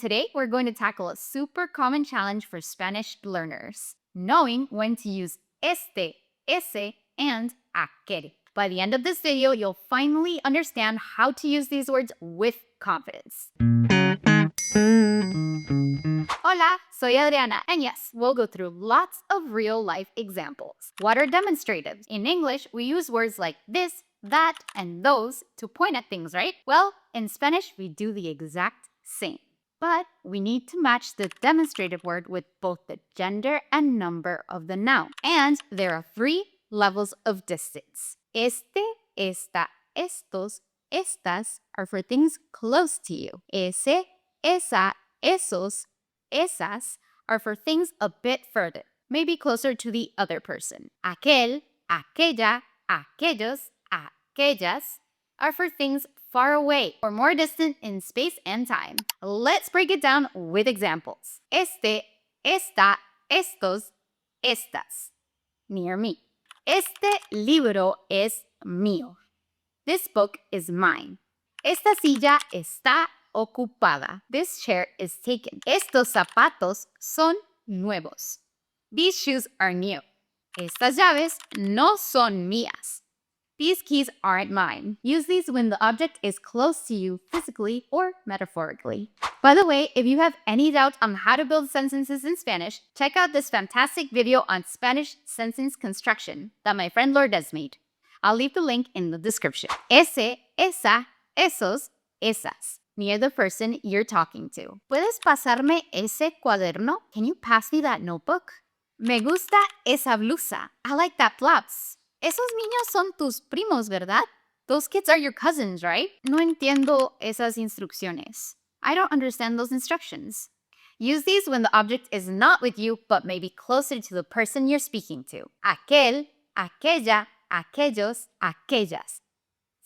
Today, we're going to tackle a super common challenge for Spanish learners, knowing when to use este, ese, and aquel. By the end of this video, you'll finally understand how to use these words with confidence. Hola, soy Adriana, and yes, we'll go through lots of real-life examples. What are demonstratives? In English, we use words like this, that, and those to point at things, right? Well, in Spanish, we do the exact same. But we need to match the demonstrative word with both the gender and number of the noun. And there are 3 levels of distance. Este, esta, estos, estas are for things close to you. Ese, esa, esos, esas are for things a bit further, maybe closer to the other person. Aquel, aquella, aquellos, aquellas are for things far away or more distant in space and time. Let's break it down with examples. Este, esta, estos, estas. Near me. Este libro es mío. This book is mine. Esta silla está ocupada. This chair is taken. Estos zapatos son nuevos. These shoes are new. Estas llaves no son mías. These keys aren't mine. Use these when the object is close to you physically or metaphorically. By the way, if you have any doubt on how to build sentences in Spanish, check out this fantastic video on Spanish sentence construction that my friend Lourdes made. I'll leave the link in the description. Ese, esa, esos, esas. Near the person you're talking to. ¿Puedes pasarme ese cuaderno? Can you pass me that notebook? Me gusta esa blusa. I like that blouse. Esos niños son tus primos, ¿verdad? Those kids are your cousins, right? No entiendo esas instrucciones. I don't understand those instructions. Use these when the object is not with you, but maybe closer to the person you're speaking to. Aquel, aquella, aquellos, aquellas.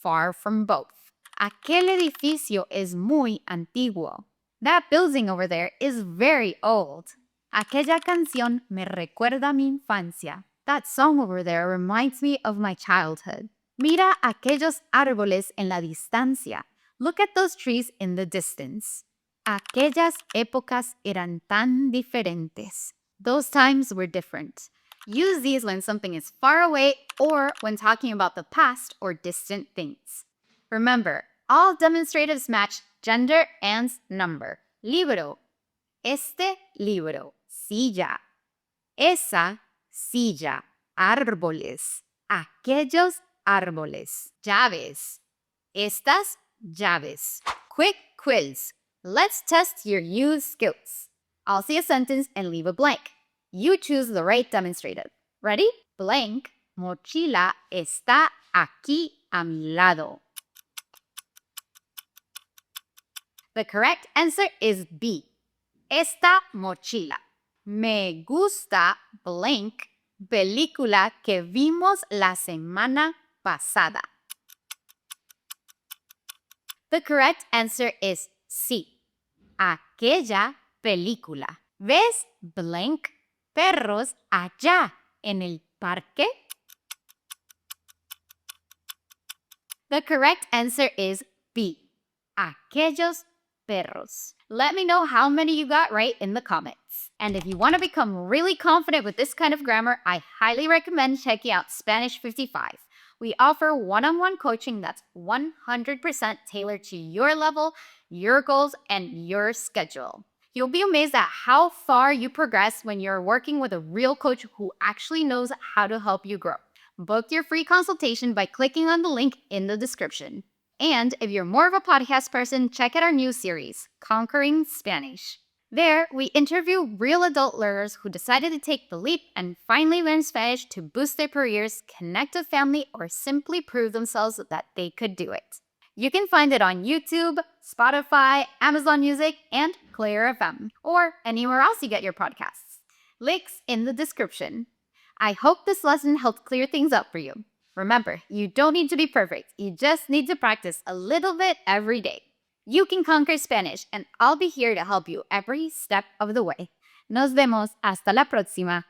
Far from both. Aquel edificio es muy antiguo. That building over there is very old. Aquella canción me recuerda mi infancia. That song over there reminds me of my childhood. Mira aquellos árboles en la distancia. Look at those trees in the distance. Aquellas épocas eran tan diferentes. Those times were different. Use these when something is far away or when talking about the past or distant things. Remember, all demonstratives match gender and number. Libro. Este libro. Silla. Esa silla. Árboles. Aquellos árboles. Llaves. Estas llaves. Quick quiz. Let's test your use skills. I'll see a sentence and leave a blank. You choose the right demonstrative. Ready? Blank. Mochila está aquí a mi lado. The correct answer is B. Esta mochila. Me gusta blank película que vimos la semana pasada. The correct answer is C. Aquella película. ¿Ves blank perros allá en el parque? The correct answer is B. Aquellos perros. Let me know how many you got right in the comments. And if you want to become really confident with this kind of grammar, I highly recommend checking out Spanish 55. We offer one-on-one coaching that's 100% tailored to your level, your goals, and your schedule. You'll be amazed at how far you progress when you're working with a real coach who actually knows how to help you grow. Book your free consultation by clicking on the link in the description. And if you're more of a podcast person, check out our new series, Conquering Spanish. There, we interview real adult learners who decided to take the leap and finally learn Spanish to boost their careers, connect with family, or simply prove themselves that they could do it. You can find it on YouTube, Spotify, Amazon Music, and Player FM, or anywhere else you get your podcasts. Links in the description. I hope this lesson helped clear things up for you. Remember, you don't need to be perfect. You just need to practice a little bit every day. You can conquer Spanish, and I'll be here to help you every step of the way. Nos vemos hasta la próxima.